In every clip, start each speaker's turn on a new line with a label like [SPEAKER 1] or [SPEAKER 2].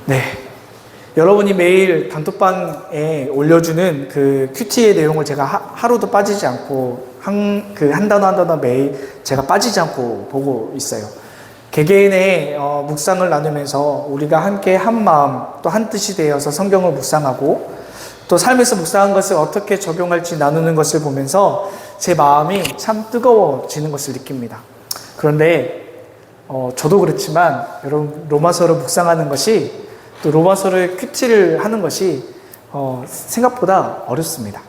[SPEAKER 1] 네. 여러분이 매일 단톡방에 올려주는 그 큐티의 내용을 제가 하루도 빠지지 않고 한 단어 한 단어 매일 제가 빠지지 않고 보고 있어요. 개개인의 묵상을 나누면서 우리가 함께 한 마음 또 한 뜻이 되어서 성경을 묵상하고 또 삶에서 묵상한 것을 어떻게 적용할지 나누는 것을 보면서 제 마음이 참 뜨거워지는 것을 느낍니다. 그런데 저도 그렇지만 여러분 로마서를 묵상하는 것이 또 로마서를 큐티를 하는 것이 생각보다 어렵습니다.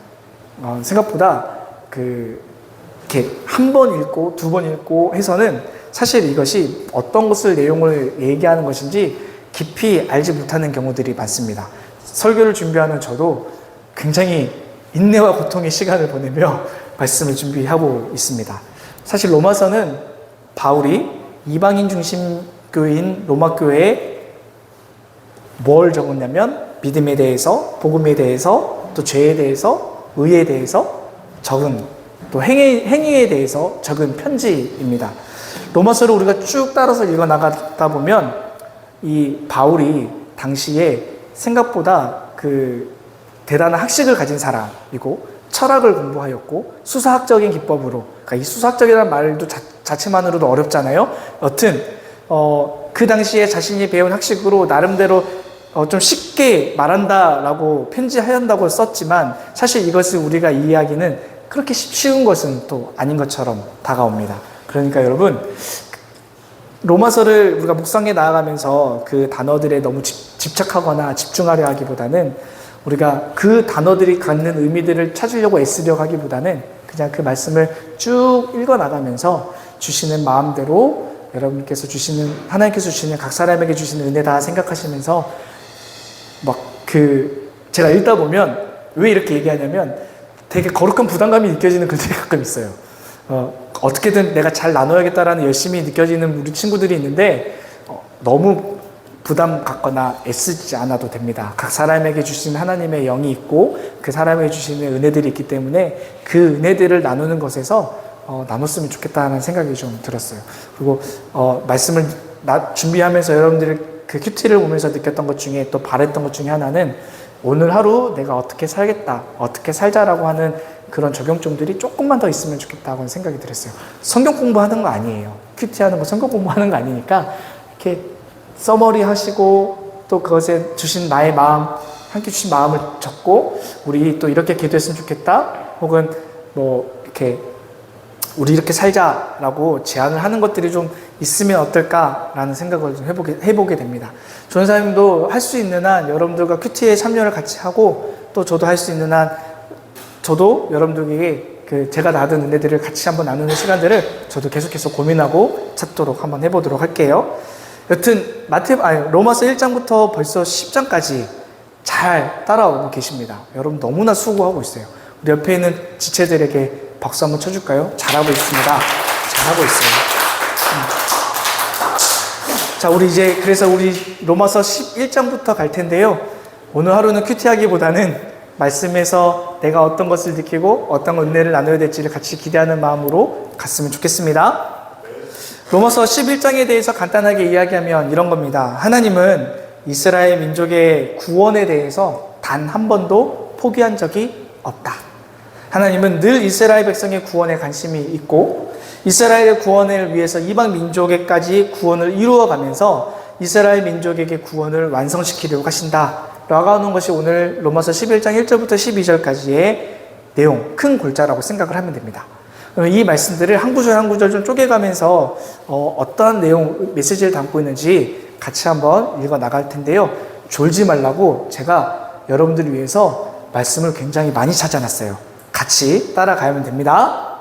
[SPEAKER 1] 생각보다 이렇게 한 번 읽고 두 번 읽고 해서는 사실 이것이 어떤 것을 내용을 얘기하는 것인지 깊이 알지 못하는 경우들이 많습니다. 설교를 준비하는 저도 굉장히 인내와 고통의 시간을 보내며 말씀을 준비하고 있습니다. 사실 로마서는 바울이 이방인 중심 교회인 로마 교회에 뭘 적었냐면 믿음에 대해서, 복음에 대해서, 또 죄에 대해서, 의에 대해서 적은, 또 행위에 대해서 적은 편지입니다. 로마서를 우리가 쭉 따라서 읽어 나가다 보면 이 바울이 당시에 생각보다 대단한 학식을 가진 사람이고 철학을 공부하였고 수사학적인 기법으로, 그러니까 이 수사학적이라는 말도 자체만으로도 어렵잖아요. 여튼 그 당시에 자신이 배운 학식으로 나름대로 좀 쉽게 말한다라고 편지한다고 썼지만 사실 이것을 우리가 이해하기는 그렇게 쉬운 것은 또 아닌 것처럼 다가옵니다. 그러니까 여러분 로마서를 우리가 묵상해 나아가면서 그 단어들에 너무 집착하거나 집중하려 하기보다는 우리가 그 단어들이 갖는 의미들을 찾으려고 애쓰려고 하기보다는 그냥 그 말씀을 쭉 읽어 나가면서 주시는 마음대로 여러분께서 하나님께서 주시는 각 사람에게 주시는 은혜 다 생각하시면서 제가 읽다 보면 왜 이렇게 얘기하냐면 되게 거룩한 부담감이 느껴지는 글들이 가끔 있어요. 어떻게든 내가 잘 나눠야겠다라는 열심히 느껴지는 우리 친구들이 있는데 너무 부담 갖거나 애쓰지 않아도 됩니다. 각 사람에게 주신 하나님의 영이 있고 그 사람에게 주시는 은혜들이 있기 때문에 그 은혜들을 나누는 것에서 나눴으면 좋겠다는 생각이 좀 들었어요. 그리고 말씀을 준비하면서 여러분들이 그 큐티를 보면서 느꼈던 것 중에 또 바랬던 것 중에 하나는 오늘 하루 내가 어떻게 살겠다, 어떻게 살자라고 하는 그런 적용점들이 조금만 더 있으면 좋겠다고 생각이 들었어요. 성경 공부하는 거 아니에요. 큐티하는 거 성경 공부하는 거 아니니까 이렇게 서머리 하시고 또 그것에 주신 나의 마음, 함께 주신 마음을 적고 우리 또 이렇게 기도했으면 좋겠다 혹은 이렇게 우리 이렇게 살자라고 제안을 하는 것들이 좀 있으면 어떨까라는 생각을 좀 해보게 됩니다. 전사님도 할 수 있는 한 여러분들과 큐티에 참여를 같이 하고 또 저도 할 수 있는 한 저도 여러분들에게 제가 받은 은혜들을 같이 한번 나누는 시간들을 저도 계속해서 고민하고 찾도록 한번 해보도록 할게요. 여튼 로마서 1장부터 벌써 10장까지 잘 따라오고 계십니다. 여러분 너무나 수고하고 있어요. 우리 옆에 있는 지체들에게 박수 한번 쳐줄까요? 잘하고 있습니다. 잘하고 있어요. 자, 그래서 우리 로마서 11장부터 갈 텐데요. 오늘 하루는 큐티하기보다는 말씀에서 내가 어떤 것을 느끼고 어떤 은혜를 나눠야 될지를 같이 기대하는 마음으로 갔으면 좋겠습니다. 로마서 11장에 대해서 간단하게 이야기하면 이런 겁니다. 하나님은 이스라엘 민족의 구원에 대해서 단 한 번도 포기한 적이 없다. 하나님은 늘 이스라엘 백성의 구원에 관심이 있고 이스라엘의 구원을 위해서 이방 민족에까지 구원을 이루어가면서 이스라엘 민족에게 구원을 완성시키려고 하신다 라고 하는 것이 오늘 로마서 11장 1절부터 12절까지의 내용, 큰 골자라고 생각을 하면 됩니다. 이 말씀들을 한 구절 한 구절 좀 쪼개가면서 어떠한 내용, 메시지를 담고 있는지 같이 한번 읽어 나갈 텐데요. 졸지 말라고 제가 여러분들을 위해서 말씀을 굉장히 많이 찾아놨어요. 같이 따라가면 됩니다.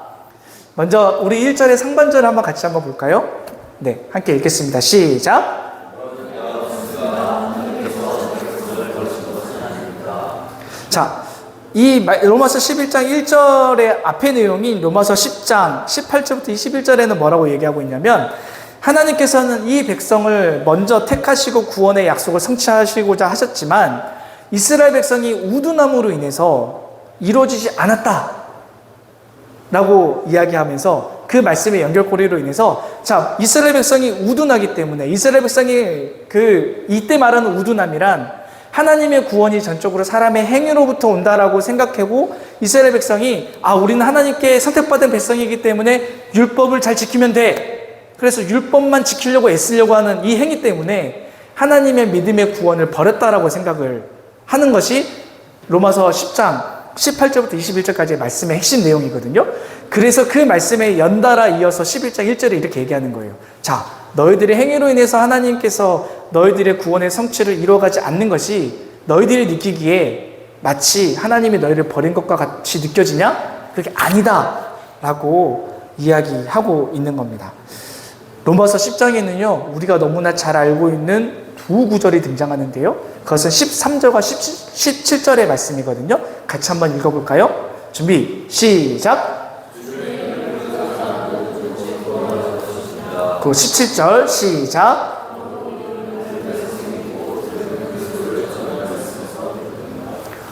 [SPEAKER 1] 먼저 우리 1절의 상반절을 한번 같이 한번 볼까요? 네, 함께 읽겠습니다. 시작! 자, 이 로마서 11장 1절의 앞의 내용인 로마서 10장 18절부터 21절에는 뭐라고 얘기하고 있냐면 하나님께서는 이 백성을 먼저 택하시고 구원의 약속을 성취하시고자 하셨지만 이스라엘 백성이 우두남으로 인해서 이루어지지 않았다 라고 이야기하면서 그 말씀의 연결고리로 인해서 자, 이스라엘 백성이 우둔하기 때문에 이스라엘 백성이 이때 말하는 우둔함이란 하나님의 구원이 전적으로 사람의 행위로부터 온다라고 생각하고 이스라엘 백성이 우리는 하나님께 선택받은 백성이기 때문에 율법을 잘 지키면 돼. 그래서 율법만 지키려고 애쓰려고 하는 이 행위 때문에 하나님의 믿음의 구원을 버렸다라고 생각을 하는 것이 로마서 10장 18절부터 21절까지의 말씀의 핵심 내용이거든요. 그래서 그 말씀에 연달아 이어서 11장 1절에 이렇게 얘기하는 거예요. 자, 너희들의 행위로 인해서 하나님께서 너희들의 구원의 성취를 이루어가지 않는 것이 너희들이 느끼기에 마치 하나님이 너희를 버린 것과 같이 느껴지냐? 그게 아니다 라고 이야기하고 있는 겁니다. 로마서 10장에는요 우리가 너무나 잘 알고 있는 두 구절이 등장하는데요, 그것은 13절과 17절의 말씀이거든요. 같이 한번 읽어볼까요? 준비 시작. 그 17절 시작.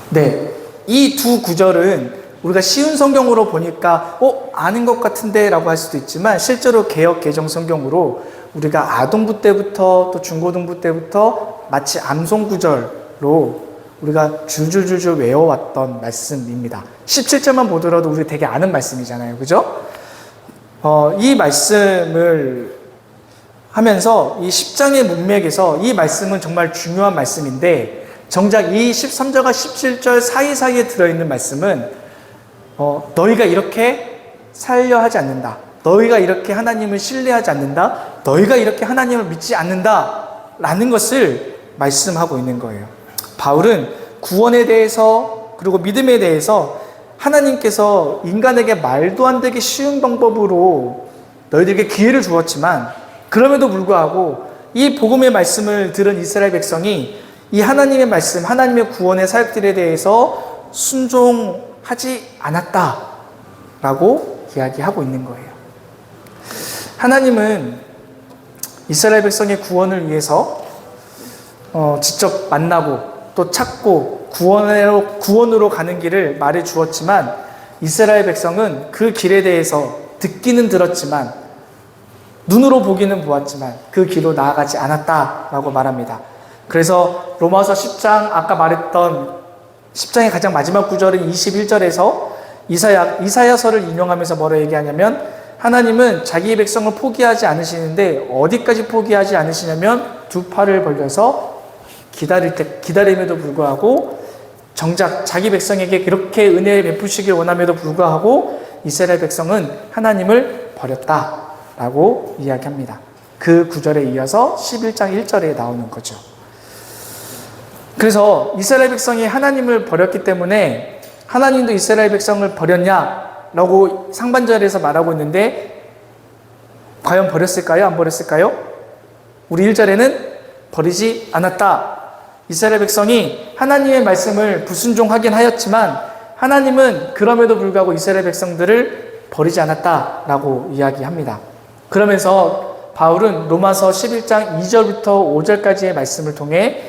[SPEAKER 1] 네, 이 두 구절은 우리가 쉬운 성경으로 보니까 아는 것 같은데 라고 할 수도 있지만 실제로 개역 개정 성경으로 우리가 아동부 때부터 또 중고등부 때부터 마치 암송 구절로 우리가 줄줄줄줄 외워왔던 말씀입니다. 17절만 보더라도 우리 되게 아는 말씀이잖아요. 그죠? 이 말씀을 하면서 이 10장의 문맥에서 이 말씀은 정말 중요한 말씀인데 정작 이 13절과 17절 사이사이에 들어있는 말씀은 너희가 이렇게 살려 하지 않는다. 너희가 이렇게 하나님을 신뢰하지 않는다. 너희가 이렇게 하나님을 믿지 않는다. 라는 것을 말씀하고 있는 거예요. 바울은 구원에 대해서 그리고 믿음에 대해서 하나님께서 인간에게 말도 안 되게 쉬운 방법으로 너희들에게 기회를 주었지만 그럼에도 불구하고 이 복음의 말씀을 들은 이스라엘 백성이 이 하나님의 말씀, 하나님의 구원의 사역들에 대해서 순종하지 않았다라고 이야기하고 있는 거예요. 하나님은 이스라엘 백성의 구원을 위해서 직접 만나고 또 찾고 구원으로 가는 길을 말해 주었지만 이스라엘 백성은 그 길에 대해서 듣기는 들었지만 눈으로 보기는 보았지만 그 길로 나아가지 않았다라고 말합니다. 그래서 로마서 10장 아까 말했던 10장의 가장 마지막 구절인 21절에서 이사야서를 인용하면서 뭐라 얘기하냐면 하나님은 자기 백성을 포기하지 않으시는데 어디까지 포기하지 않으시냐면 두 팔을 벌려서 기다림에도 불구하고 정작 자기 백성에게 그렇게 은혜를 베푸시길 원함에도 불구하고 이스라엘 백성은 하나님을 버렸다라고 이야기합니다. 그 구절에 이어서 11장 1절에 나오는 거죠. 그래서 이스라엘 백성이 하나님을 버렸기 때문에 하나님도 이스라엘 백성을 버렸냐라고 상반절에서 말하고 있는데 과연 버렸을까요? 안 버렸을까요? 우리 1절에는 버리지 않았다. 이스라엘 백성이 하나님의 말씀을 불순종하긴 하였지만 하나님은 그럼에도 불구하고 이스라엘 백성들을 버리지 않았다라고 이야기합니다. 그러면서 바울은 로마서 11장 2절부터 5절까지의 말씀을 통해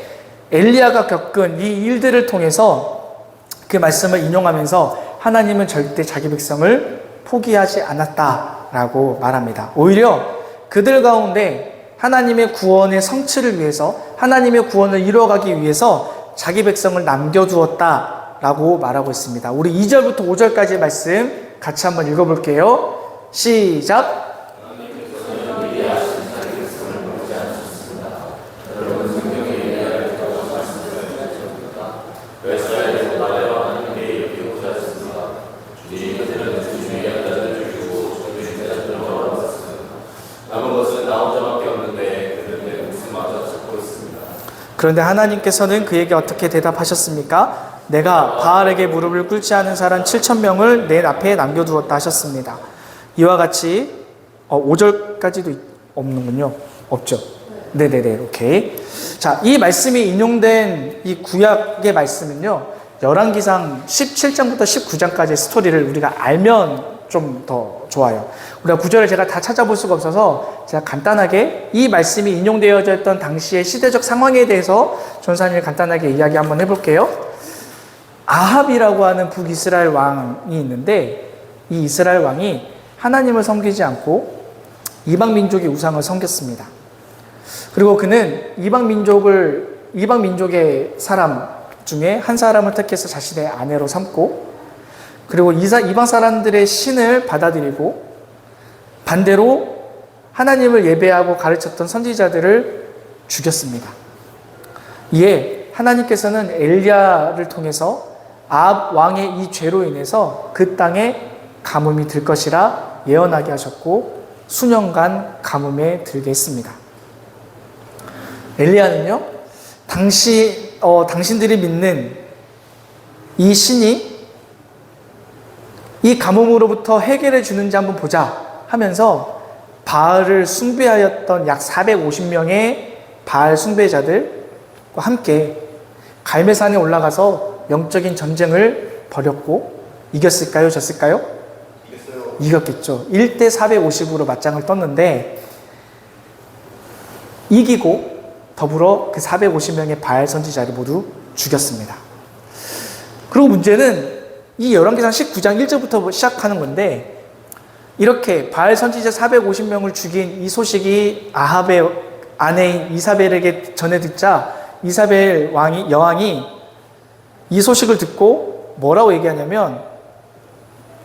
[SPEAKER 1] 엘리야가 겪은 이 일들을 통해서 그 말씀을 인용하면서 하나님은 절대 자기 백성을 포기하지 않았다라고 말합니다. 오히려 그들 가운데 하나님의 구원의 성취를 위해서 하나님의 구원을 이루어가기 위해서 자기 백성을 남겨두었다라고 말하고 있습니다. 우리 2절부터 5절까지의 말씀 같이 한번 읽어볼게요. 시작. 그런데 하나님께서는 그에게 어떻게 대답하셨습니까? 내가 바알에게 무릎을 꿇지 않은 사람 7,000명을 내 앞에 남겨두었다 하셨습니다. 이와 같이 5절까지도 없는군요. 없죠? 네네네. 오케이. 자, 이 말씀이 인용된 이 구약의 말씀은요, 열왕기상 17장부터 19장까지의 스토리를 우리가 알면 좀 더 좋아요. 우리가 구절을 제가 다 찾아볼 수가 없어서 제가 간단하게 이 말씀이 인용되어져 있던 당시의 시대적 상황에 대해서 전사님이 간단하게 이야기 한번 해볼게요. 아합이라고 하는 북이스라엘 왕이 있는데 이 이스라엘 왕이 하나님을 섬기지 않고 이방 민족의 우상을 섬겼습니다. 그리고 그는 이방 민족의 사람 중에 한 사람을 택해서 자신의 아내로 삼고, 그리고 이방 사람들의 신을 받아들이고, 반대로 하나님을 예배하고 가르쳤던 선지자들을 죽였습니다. 이에 하나님께서는 엘리야를 통해서 아합 왕의 이 죄로 인해서 그 땅에 가뭄이 들 것이라 예언하게 하셨고, 수년간 가뭄에 들게 했습니다. 엘리야는요, 당신들이 믿는 이 신이 이 가뭄으로부터 해결해 주는지 한번 보자 하면서 바알을 숭배하였던 약 450명의 바알 숭배자들과 함께 갈멜산에 올라가서 영적인 전쟁을 벌였고, 이겼을까요? 졌을까요? 이겼겠죠. 1대 450으로 맞짱을 떴는데 이기고 더불어 그 450명의 바알 선지자를 모두 죽였습니다. 그리고 문제는 이 열왕기상 19장 1절부터 시작하는 건데, 이렇게 바알 선지자 450명을 죽인 이 소식이 아합의 아내인 이사벨에게 전해 듣자 이사벨 여왕이 이 소식을 듣고 뭐라고 얘기하냐면,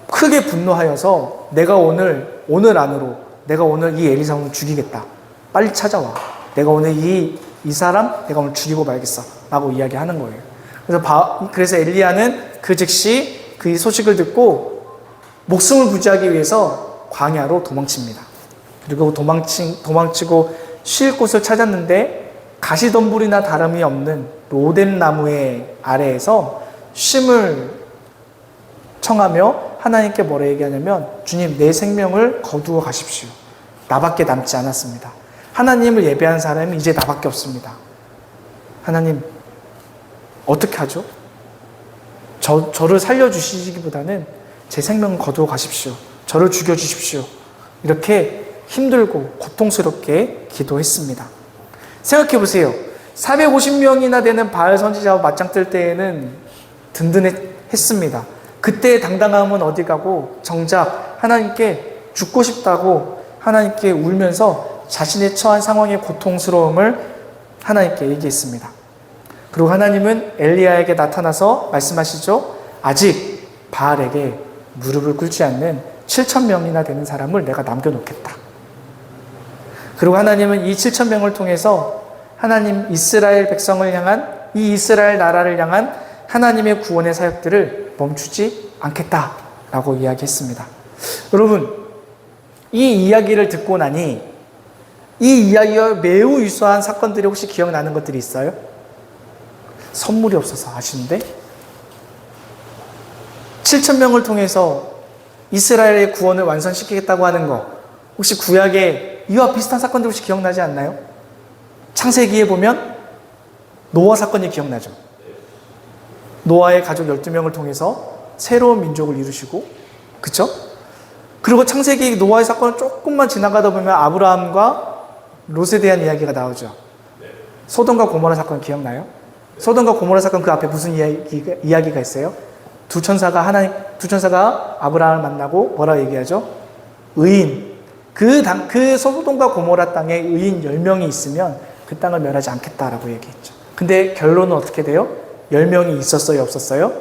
[SPEAKER 1] 크게 분노하여서 내가 오늘 안으로 내가 오늘 이 엘리사를 죽이겠다. 빨리 찾아와. 내가 오늘 이 사람 내가 오늘 죽이고 말겠어. 라고 이야기하는 거예요. 그래서 엘리야는 그 즉시 그 소식을 듣고 목숨을 부지하기 위해서 광야로 도망칩니다. 그리고 도망치고 쉴 곳을 찾았는데 가시덤불이나 다름이 없는 로뎀 나무의 아래에서 쉼을 청하며 하나님께 뭐라 얘기하냐면, 주님, 내 생명을 거두어 가십시오. 나밖에 남지 않았습니다. 하나님을 예배한 사람이 이제 나밖에 없습니다. 하나님, 어떻게 하죠? 저를 살려주시기보다는 제 생명을 거두어 가십시오. 저를 죽여주십시오. 이렇게 힘들고 고통스럽게 기도했습니다. 생각해 보세요. 450명이나 되는 바알 선지자와 맞짱 뜰 때에는 든든했습니다. 그때의 당당함은 어디 가고 정작 하나님께 죽고 싶다고 하나님께 울면서 자신의 처한 상황의 고통스러움을 하나님께 얘기했습니다. 그리고 하나님은 엘리야에게 나타나서 말씀하시죠. 아직 바알에게 무릎을 꿇지 않는 7,000명이나 되는 사람을 내가 남겨놓겠다. 그리고 하나님은 이 7,000명을 통해서 하나님 이스라엘 백성을 향한, 이 이스라엘 나라를 향한 하나님의 구원의 사역들을 멈추지 않겠다라고 이야기했습니다. 여러분, 이 이야기를 듣고 나니 이 이야기와 매우 유사한 사건들이 혹시 기억나는 것들이 있어요? 선물이 없어서 아쉬운데, 7,000명을 통해서 이스라엘의 구원을 완성시키겠다고 하는 거, 혹시 구약에 이와 비슷한 사건들 혹시 기억나지 않나요? 창세기에 보면 노아 사건이 기억나죠. 노아의 가족 12명을 통해서 새로운 민족을 이루시고, 그쵸? 그리고 창세기 노아의 사건을 조금만 지나가다 보면 아브라함과 롯에 대한 이야기가 나오죠. 소돔과 고모라 사건 기억나요? 소돔과 고모라 사건 그 앞에 무슨 이야기가 있어요? 두 천사가 아브라함을 만나고 뭐라고 얘기하죠? 의인. 그 소돔과 고모라 땅에 의인 10명이 있으면 그 땅을 멸하지 않겠다라고 얘기했죠. 근데 결론은 어떻게 돼요? 10명이 있었어요? 없었어요?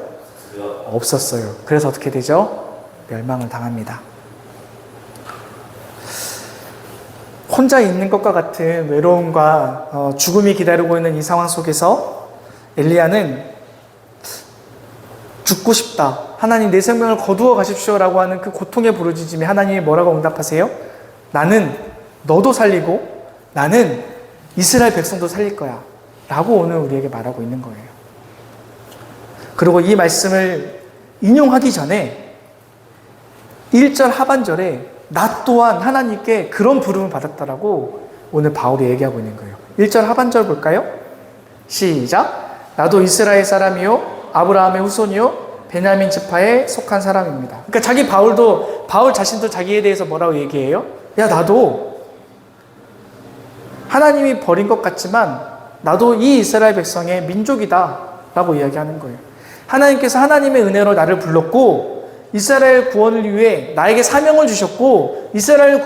[SPEAKER 1] 없었어요. 그래서 어떻게 되죠? 멸망을 당합니다. 혼자 있는 것과 같은 외로움과 죽음이 기다리고 있는 이 상황 속에서 엘리야는 죽고 싶다. 하나님 내 생명을 거두어 가십시오라고 하는 그 고통의 부르짖음에 하나님이 뭐라고 응답하세요? 나는 너도 살리고 나는 이스라엘 백성도 살릴 거야. 라고 오늘 우리에게 말하고 있는 거예요. 그리고 이 말씀을 인용하기 전에 1절 하반절에 나 또한 하나님께 그런 부름을 받았다라고 오늘 바울이 얘기하고 있는 거예요. 1절 하반절 볼까요? 시작. 나도 이스라엘 사람이요 아브라함의 후손이요 베냐민 지파에 속한 사람입니다. 그러니까 바울 자신도 자기에 대해서 뭐라고 얘기해요? 야, 나도 하나님이 버린 것 같지만 나도 이 이스라엘 백성의 민족이다 라고 이야기하는 거예요. 하나님께서 하나님의 은혜로 나를 불렀고 이스라엘 구원을 위해 나에게 사명을 주셨고 이스라엘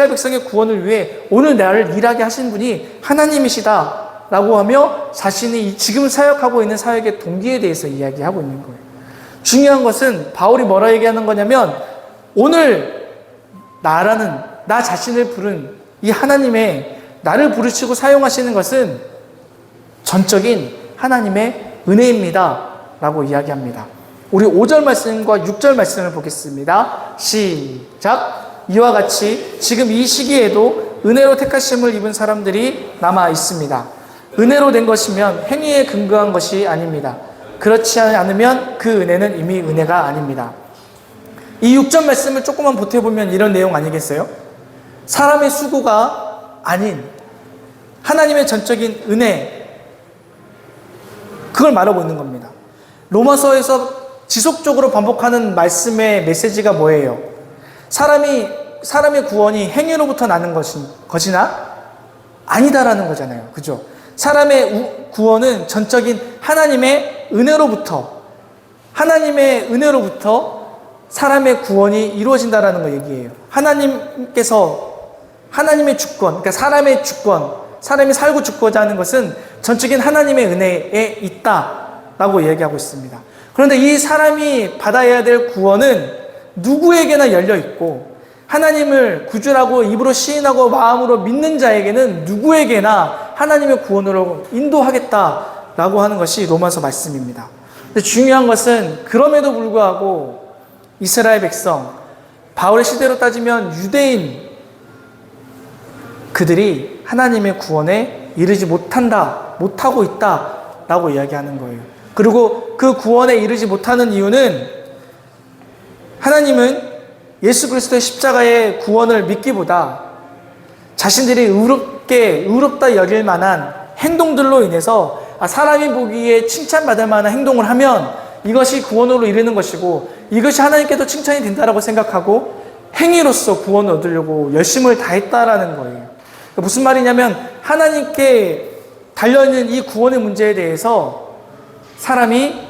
[SPEAKER 1] 백성의 구원을 위해 오늘 나를 일하게 하신 분이 하나님이시다 라고 하며 자신이 지금 사역하고 있는 사역의 동기에 대해서 이야기하고 있는 거예요. 중요한 것은 바울이 뭐라 얘기하는 거냐면 오늘 나 자신을 부른 이 하나님의 나를 부르시고 사용하시는 것은 전적인 하나님의 은혜입니다 라고 이야기합니다. 우리 5절 말씀과 6절 말씀을 보겠습니다. 시작. 이와 같이 지금 이 시기에도 은혜로 택하심을 입은 사람들이 남아 있습니다. 은혜로 된 것이면 행위에 근거한 것이 아닙니다. 그렇지 않으면 그 은혜는 이미 은혜가 아닙니다. 이 6절 말씀을 조금만 보태보면 이런 내용 아니겠어요? 사람의 수고가 아닌 하나님의 전적인 은혜, 그걸 말하고 있는 겁니다. 로마서에서 지속적으로 반복하는 말씀의 메시지가 뭐예요? 사람의 구원이 행위로부터 나는 것이나 아니다라는 거잖아요. 그죠? 사람의 구원은 전적인 하나님의 은혜로부터 사람의 구원이 이루어진다라는 거 얘기예요. 하나님의 주권, 그러니까 사람의 주권, 사람이 살고 죽고자 하는 것은 전적인 하나님의 은혜에 있다라고 얘기하고 있습니다. 그런데 이 사람이 받아야 될 구원은 누구에게나 열려 있고 하나님을 구주라고 입으로 시인하고 마음으로 믿는 자에게는 누구에게나 하나님의 구원으로 인도하겠다라고 하는 것이 로마서 말씀입니다. 근데 중요한 것은 그럼에도 불구하고 이스라엘 백성, 바울의 시대로 따지면 유대인, 그들이 하나님의 구원에 이르지 못하고 있다라고 이야기하는 거예요. 그리고 그 구원에 이르지 못하는 이유는 하나님은 예수 그리스도의 십자가의 구원을 믿기보다 자신들이 의롭다 여길 만한 행동들로 인해서 사람이 보기에 칭찬받을 만한 행동을 하면 이것이 구원으로 이르는 것이고 이것이 하나님께도 칭찬이 된다라고 생각하고 행위로서 구원을 얻으려고 열심을 다했다라는 거예요. 무슨 말이냐면 하나님께 달려있는 이 구원의 문제에 대해서 사람이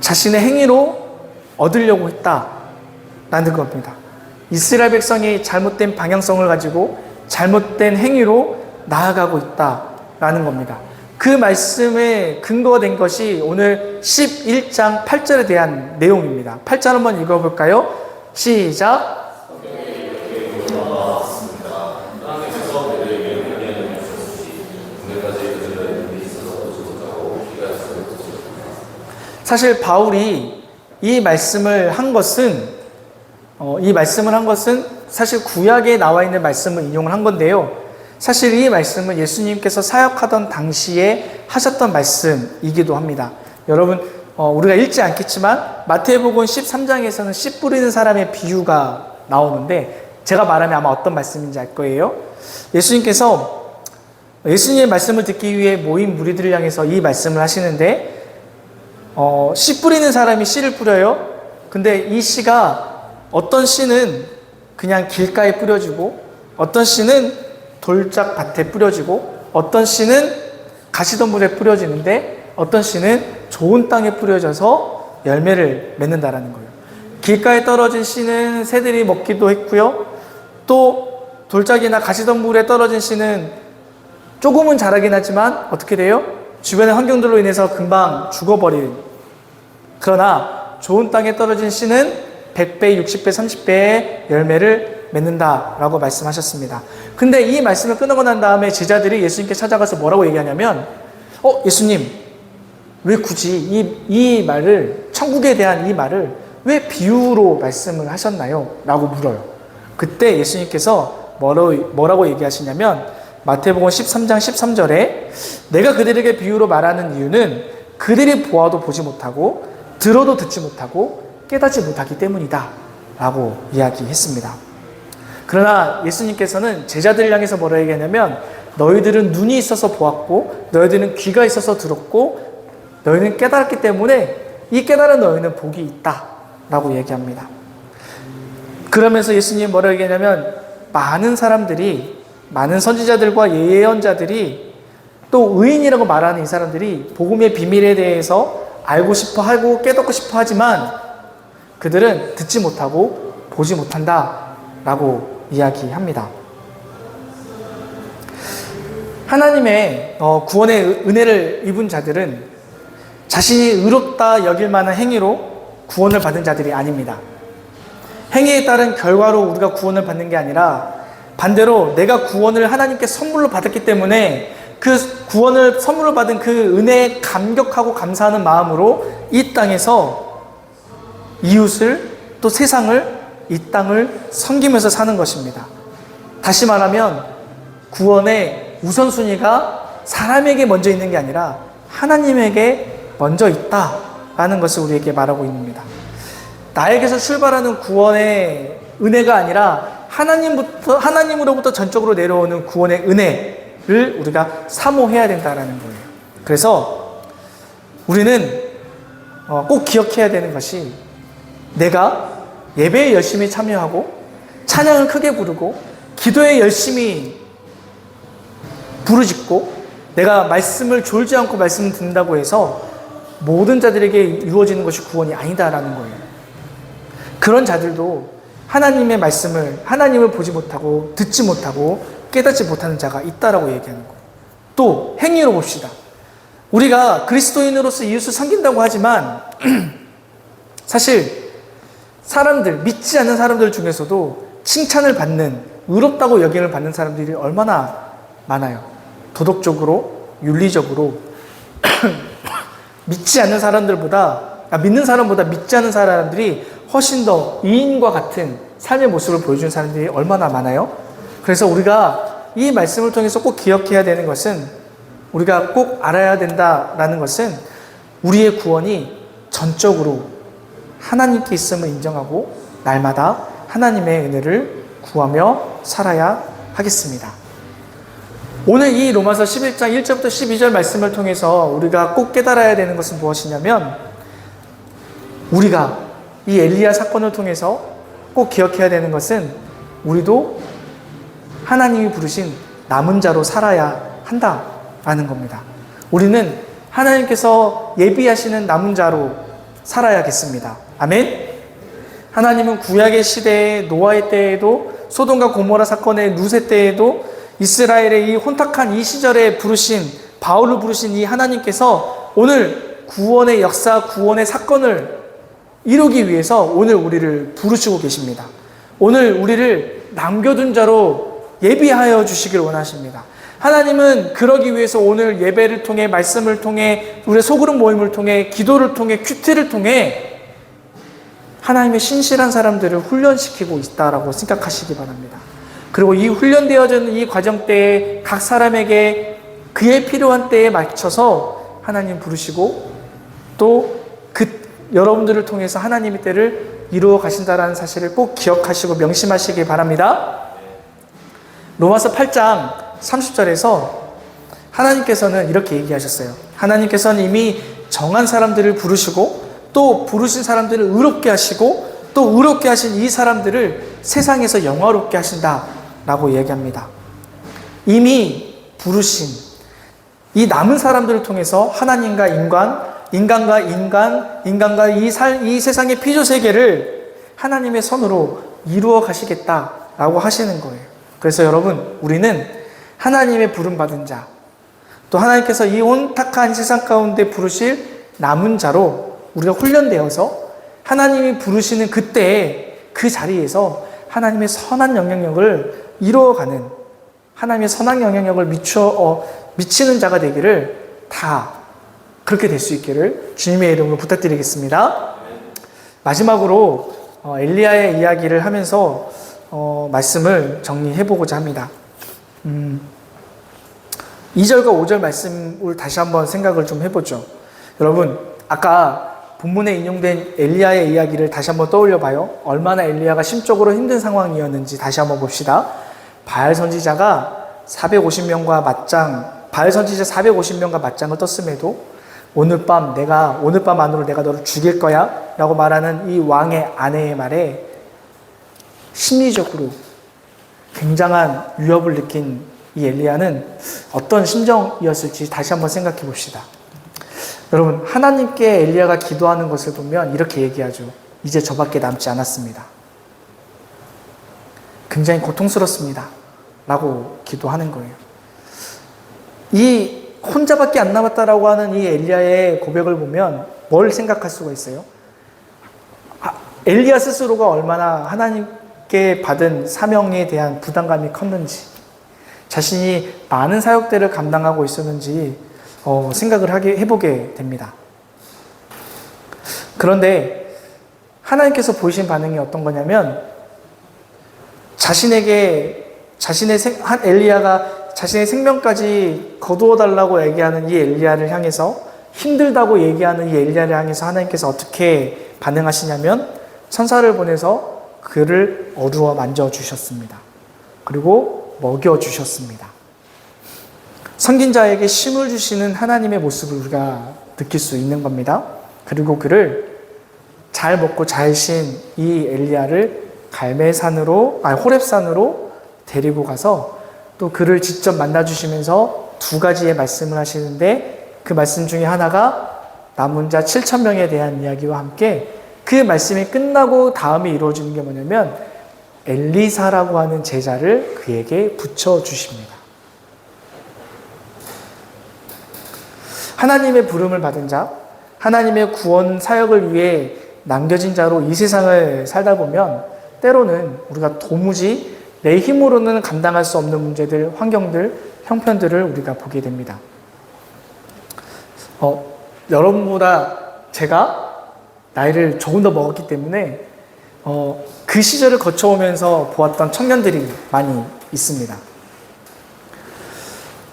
[SPEAKER 1] 자신의 행위로 얻으려고 했다라는 겁니다. 이스라엘 백성이 잘못된 방향성을 가지고 잘못된 행위로 나아가고 있다라는 겁니다. 그 말씀에 근거가 된 것이 오늘 11장 8절에 대한 내용입니다. 8절 한번 읽어볼까요? 시작. 사실 바울이 이 말씀을 한 것은 사실 구약에 나와 있는 말씀을 인용을 한 건데요. 사실 이 말씀은 예수님께서 사역하던 당시에 하셨던 말씀이기도 합니다. 여러분, 우리가 읽지 않겠지만 마태복음 13장에서는 씨 뿌리는 사람의 비유가 나오는데 제가 말하면 아마 어떤 말씀인지 알 거예요. 예수님께서 예수님의 말씀을 듣기 위해 모인 무리들을 향해서 이 말씀을 하시는데 씨 뿌리는 사람이 씨를 뿌려요. 근데 이 씨가 어떤 씨는 그냥 길가에 뿌려지고 어떤 씨는 돌짝 밭에 뿌려지고 어떤 씨는 가시덤불에 뿌려지는데 어떤 씨는 좋은 땅에 뿌려져서 열매를 맺는다라는 거예요. 길가에 떨어진 씨는 새들이 먹기도 했고요. 또 돌짝이나 가시덤불에 떨어진 씨는 조금은 자라긴 하지만 어떻게 돼요? 주변의 환경들로 인해서 금방 죽어버린. 그러나 좋은 땅에 떨어진 씨는 100배, 60배, 30배의 열매를 맺는다라고 말씀하셨습니다. 근데 이 말씀을 끝나고 난 다음에 제자들이 예수님께 찾아가서 뭐라고 얘기하냐면 예수님, 왜 굳이 이 말을, 천국에 대한 이 말을 왜 비유로 말씀을 하셨나요? 라고 물어요. 그때 예수님께서 뭐라고 얘기하시냐면 마태복음 13장 13절에 내가 그들에게 비유로 말하는 이유는 그들이 보아도 보지 못하고 들어도 듣지 못하고 깨닫지 못하기 때문이다 라고 이야기했습니다. 그러나 예수님께서는 제자들을 향해서 뭐라 얘기하냐면 너희들은 눈이 있어서 보았고 너희들은 귀가 있어서 들었고 너희는 깨달았기 때문에 이 깨달은 너희는 복이 있다 라고 얘기합니다. 그러면서 예수님이 뭐라 얘기하냐면 많은 사람들이, 많은 선지자들과 예언자들이 또 의인이라고 말하는 이 사람들이 복음의 비밀에 대해서 알고 싶어 하고 깨닫고 싶어 하지만 그들은 듣지 못하고 보지 못한다 라고 이야기합니다. 하나님의 구원의 은혜를 입은 자들은 자신이 의롭다 여길 만한 행위로 구원을 받은 자들이 아닙니다. 행위에 따른 결과로 우리가 구원을 받는 게 아니라 반대로 내가 구원을 하나님께 선물로 받았기 때문에 그 구원을 선물로 받은 그 은혜에 감격하고 감사하는 마음으로 이 땅에서 이웃을 또 세상을 이 땅을 섬기면서 사는 것입니다. 다시 말하면 구원의 우선순위가 사람에게 먼저 있는 게 아니라 하나님에게 먼저 있다라는 것을 우리에게 말하고 있습니다. 나에게서 출발하는 구원의 은혜가 아니라 하나님으로부터 전적으로 내려오는 구원의 은혜를 우리가 사모해야 된다는 거예요. 그래서 우리는 꼭 기억해야 되는 것이 내가 예배에 열심히 참여하고 찬양을 크게 부르고 기도에 열심히 부르짖고 내가 말씀을 졸지 않고 말씀을 듣는다고 해서 모든 자들에게 이루어지는 것이 구원이 아니다라는 거예요. 그런 자들도 하나님의 말씀을 하나님을 보지 못하고 듣지 못하고 깨닫지 못하는 자가 있다라고 얘기하는 거예요. 또 행위로 봅시다. 우리가 그리스도인으로서 이웃을 섬긴다고 하지만 사실 사람들, 믿지 않는 사람들 중에서도 칭찬을 받는, 의롭다고 여김을 받는 사람들이 얼마나 많아요. 도덕적으로, 윤리적으로 믿지 않는 사람들보다, 믿는 사람보다 믿지 않는 사람들이 훨씬 더 이인과 같은 삶의 모습을 보여주는 사람들이 얼마나 많아요. 그래서 우리가 이 말씀을 통해서 꼭 기억해야 되는 것은, 우리가 꼭 알아야 된다라는 것은 우리의 구원이 전적으로 하나님께 있음을 인정하고 날마다 하나님의 은혜를 구하며 살아야 하겠습니다. 오늘 이 로마서 11장 1절부터 12절 말씀을 통해서 우리가 꼭 깨달아야 되는 것은 무엇이냐면, 우리가 이 엘리야 사건을 통해서 꼭 기억해야 되는 것은 우리도 하나님이 부르신 남은 자로 살아야 한다라는 겁니다. 우리는 하나님께서 예비하시는 남은 자로 살아야겠습니다. 아멘. 하나님은 구약의 시대에 노아의 때에도 소돔과 고모라 사건의 루세 때에도 이스라엘의 이 혼탁한 이 시절에 부르신 바울을 부르신 이 하나님께서 오늘 구원의 역사, 구원의 사건을 이루기 위해서 오늘 우리를 부르시고 계십니다. 오늘 우리를 남겨둔 자로 예비하여 주시길 원하십니다. 하나님은 그러기 위해서 오늘 예배를 통해, 말씀을 통해, 우리의 소그룹 모임을 통해, 기도를 통해, 큐티를 통해 하나님의 신실한 사람들을 훈련시키고 있다라고 생각하시기 바랍니다. 그리고 이 훈련되어지는 이 과정 때에 각 사람에게 그의 필요한 때에 맞춰서 하나님 부르시고 또 여러분들을 통해서 하나님의 때를 이루어 가신다라는 사실을 꼭 기억하시고 명심하시기 바랍니다. 로마서 8장 30절에서 하나님께서는 이렇게 얘기하셨어요. 하나님께서는 이미 정한 사람들을 부르시고 또 부르신 사람들을 의롭게 하시고 또 의롭게 하신 이 사람들을 세상에서 영화롭게 하신다라고 얘기합니다. 이미 부르신 이 남은 사람들을 통해서 하나님과 인간과 이 세상의 피조세계를 하나님의 선으로 이루어 가시겠다라고 하시는 거예요. 그래서 여러분, 우리는 하나님의 부름받은 자, 또 하나님께서 이 혼탁한 세상 가운데 부르실 남은 자로 우리가 훈련되어서 하나님이 부르시는 그때에 그 자리에서 하나님의 선한 영향력을 이루어가는, 하나님의 선한 영향력을 미치는 자가 되기를 다 그렇게 될 수 있기를 주님의 이름으로 부탁드리겠습니다. 마지막으로 엘리야의 이야기를 하면서 말씀을 정리해보고자 합니다. 2절과 5절 말씀을 다시 한번 생각을 좀 해보죠. 여러분, 아까 본문에 인용된 엘리야의 이야기를 다시 한번 떠올려 봐요. 얼마나 엘리야가 심적으로 힘든 상황이었는지 다시 한번 봅시다. 바알 선지자 450명과 맞짱을 떴음에도 오늘 밤 안으로 내가 너를 죽일 거야 라고 말하는 이 왕의 아내의 말에 심리적으로 굉장한 위협을 느낀 이 엘리야는 어떤 심정이었을지 다시 한번 생각해 봅시다. 여러분, 하나님께 엘리야가 기도하는 것을 보면 이렇게 얘기하죠. 이제 저밖에 남지 않았습니다. 굉장히 고통스럽습니다. 라고 기도하는 거예요. 이 혼자밖에 안 남았다라고 하는 이 엘리야의 고백을 보면 뭘 생각할 수가 있어요? 엘리야 스스로가 얼마나 하나님께 받은 사명에 대한 부담감이 컸는지, 자신이 많은 사역들을 감당하고 있었는지 생각을 해보게 됩니다. 그런데 하나님께서 보이신 반응이 어떤 거냐면, 엘리야가 자신의 생명까지 거두어달라고 얘기하는 이 엘리야를 향해서, 힘들다고 얘기하는 이 엘리야를 향해서 하나님께서 어떻게 반응하시냐면, 천사를 보내서 그를 어루어 만져주셨습니다. 그리고 먹여주셨습니다. 섬긴 자에게 쉼을 주시는 하나님의 모습을 우리가 느낄 수 있는 겁니다. 그리고 그를 잘 먹고 잘 쉰 이 엘리야를 호렙산으로 데리고 가서 또 그를 직접 만나주시면서 두 가지의 말씀을 하시는데, 그 말씀 중에 하나가 남은 자 7,000명에 대한 이야기와 함께, 그 말씀이 끝나고 다음에 이루어지는 게 뭐냐면 엘리사라고 하는 제자를 그에게 붙여주십니다. 하나님의 부름을 받은 자, 하나님의 구원 사역을 위해 남겨진 자로 이 세상을 살다 보면 때로는 우리가 도무지 내 힘으로는 감당할 수 없는 문제들, 환경들, 형편들을 우리가 보게 됩니다. 여러분보다 제가 나이를 조금 더 먹었기 때문에 그 시절을 거쳐오면서 보았던 청년들이 많이 있습니다.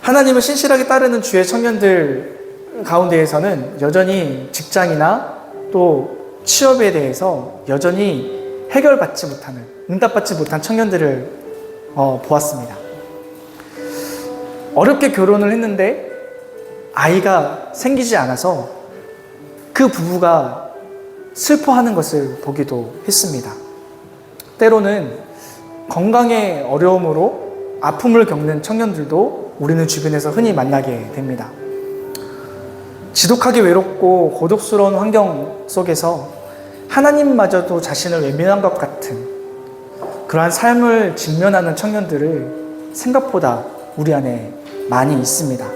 [SPEAKER 1] 하나님을 신실하게 따르는 주의 청년들 가운데에서는 여전히 직장이나 또 취업에 대해서 여전히 해결받지 못하는, 응답받지 못한 청년들을 보았습니다. 어렵게 결혼을 했는데 아이가 생기지 않아서 그 부부가 슬퍼하는 것을 보기도 했습니다. 때로는 건강의 어려움으로 아픔을 겪는 청년들도 우리는 주변에서 흔히 만나게 됩니다. 지독하게 외롭고 고독스러운 환경 속에서 하나님마저도 자신을 외면한 것 같은 그러한 삶을 직면하는 청년들을 생각보다 우리 안에 많이 있습니다.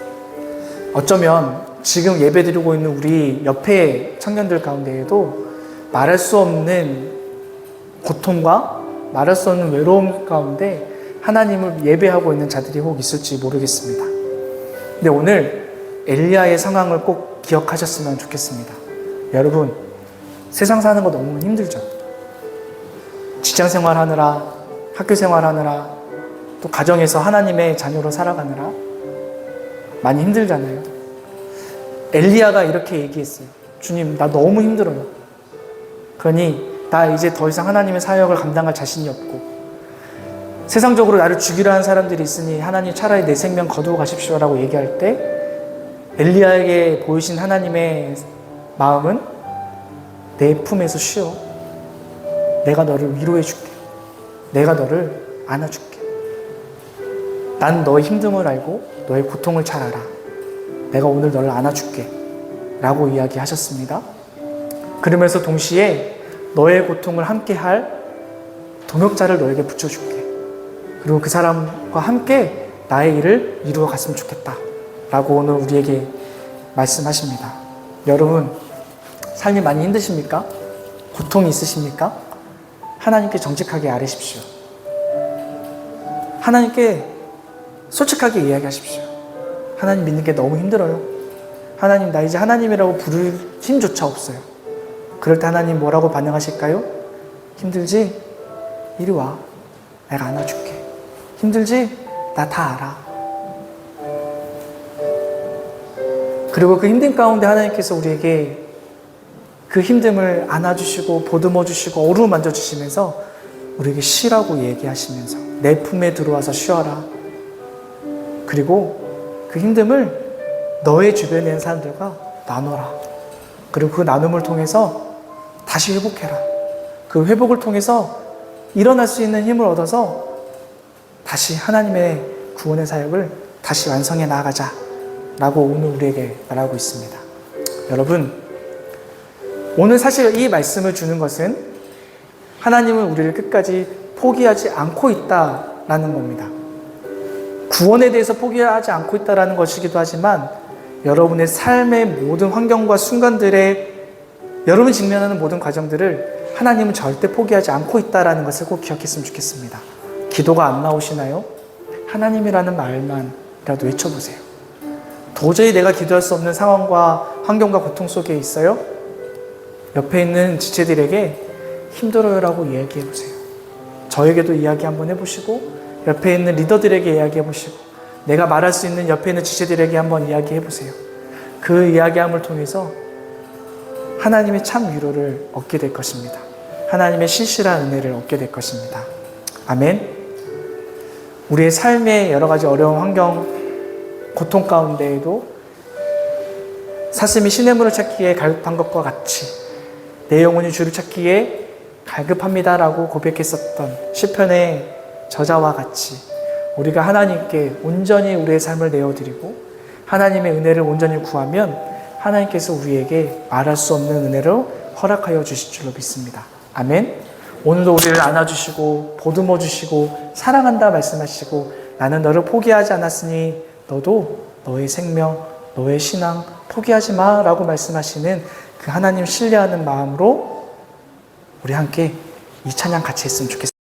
[SPEAKER 1] 어쩌면 지금 예배드리고 있는 우리 옆에 청년들 가운데에도 말할 수 없는 고통과 말할 수 없는 외로움 가운데 하나님을 예배하고 있는 자들이 혹 있을지 모르겠습니다. 근데 오늘 엘리야의 상황을 꼭 기억하셨으면 좋겠습니다. 여러분, 세상 사는 거 너무 힘들죠? 직장 생활하느라, 학교 생활하느라, 또 가정에서 하나님의 자녀로 살아가느라 많이 힘들잖아요. 엘리야가 이렇게 얘기했어요. 주님, 나 너무 힘들어요. 그러니 나 이제 더 이상 하나님의 사역을 감당할 자신이 없고, 세상적으로 나를 죽이려 하는 사람들이 있으니 하나님 차라리 내 생명 거두어 가십시오라고 얘기할 때 엘리야에게 보이신 하나님의 마음은 내 품에서 쉬어. 내가 너를 위로해 줄게. 내가 너를 안아줄게. 난 너의 힘듦을 알고 너의 고통을 잘 알아. 내가 오늘 너를 안아줄게 라고 이야기하셨습니다. 그러면서 동시에 너의 고통을 함께할 동역자를 너에게 붙여줄게. 그리고 그 사람과 함께 나의 일을 이루어 갔으면 좋겠다 라고 오늘 우리에게 말씀하십니다. 여러분, 삶이 많이 힘드십니까? 고통이 있으십니까? 하나님께 정직하게 아뢰십시오. 하나님께 솔직하게 이야기하십시오. 하나님 믿는 게 너무 힘들어요. 하나님, 나 이제 하나님이라고 부를 힘조차 없어요. 그럴 때 하나님 뭐라고 반응하실까요? 힘들지? 이리 와. 내가 안아줄게. 힘들지? 나 다 알아. 그리고 그 힘든 가운데 하나님께서 우리에게 그 힘듦을 안아주시고 보듬어 주시고 어루만져 주시면서 우리에게 쉬라고 얘기하시면서 내 품에 들어와서 쉬어라. 그리고 그 힘듦을 너의 주변에 있는 사람들과 나눠라. 그리고 그 나눔을 통해서 다시 회복해라. 그 회복을 통해서 일어날 수 있는 힘을 얻어서 다시 하나님의 구원의 사역을 다시 완성해 나아가자 라고 오늘 우리에게 말하고 있습니다. 여러분, 오늘 사실 이 말씀을 주는 것은 하나님은 우리를 끝까지 포기하지 않고 있다라는 겁니다. 구원에 대해서 포기하지 않고 있다라는 것이기도 하지만 여러분의 삶의 모든 환경과 순간들에 여러분이 직면하는 모든 과정들을 하나님은 절대 포기하지 않고 있다라는 것을 꼭 기억했으면 좋겠습니다. 기도가 안 나오시나요? 하나님이라는 말만이라도 외쳐보세요. 도저히 내가 기도할 수 없는 상황과 환경과 고통 속에 있어요? 옆에 있는 지체들에게 힘들어요라고 이야기해보세요. 저에게도 이야기 한번 해보시고 옆에 있는 리더들에게 이야기해보시고 내가 말할 수 있는 옆에 있는 지체들에게 한번 이야기해보세요. 그 이야기함을 통해서 하나님의 참 위로를 얻게 될 것입니다. 하나님의 신실한 은혜를 얻게 될 것입니다. 아멘. 우리의 삶의 여러 가지 어려운 환경, 고통 가운데에도 사슴이 시냇물을 찾기에 갈급한 것과 같이 내 영혼이 주를 찾기에 갈급합니다라고 고백했었던 시편의 저자와 같이 우리가 하나님께 온전히 우리의 삶을 내어드리고 하나님의 은혜를 온전히 구하면 하나님께서 우리에게 말할 수 없는 은혜로 허락하여 주실 줄로 믿습니다. 아멘. 오늘도 우리를 안아주시고 보듬어 주시고 사랑한다 말씀하시고 나는 너를 포기하지 않았으니 너도 너의 생명, 너의 신앙 포기하지 마라고 말씀하시는 그 하나님 신뢰하는 마음으로 우리 함께 이 찬양 같이 했으면 좋겠습니다.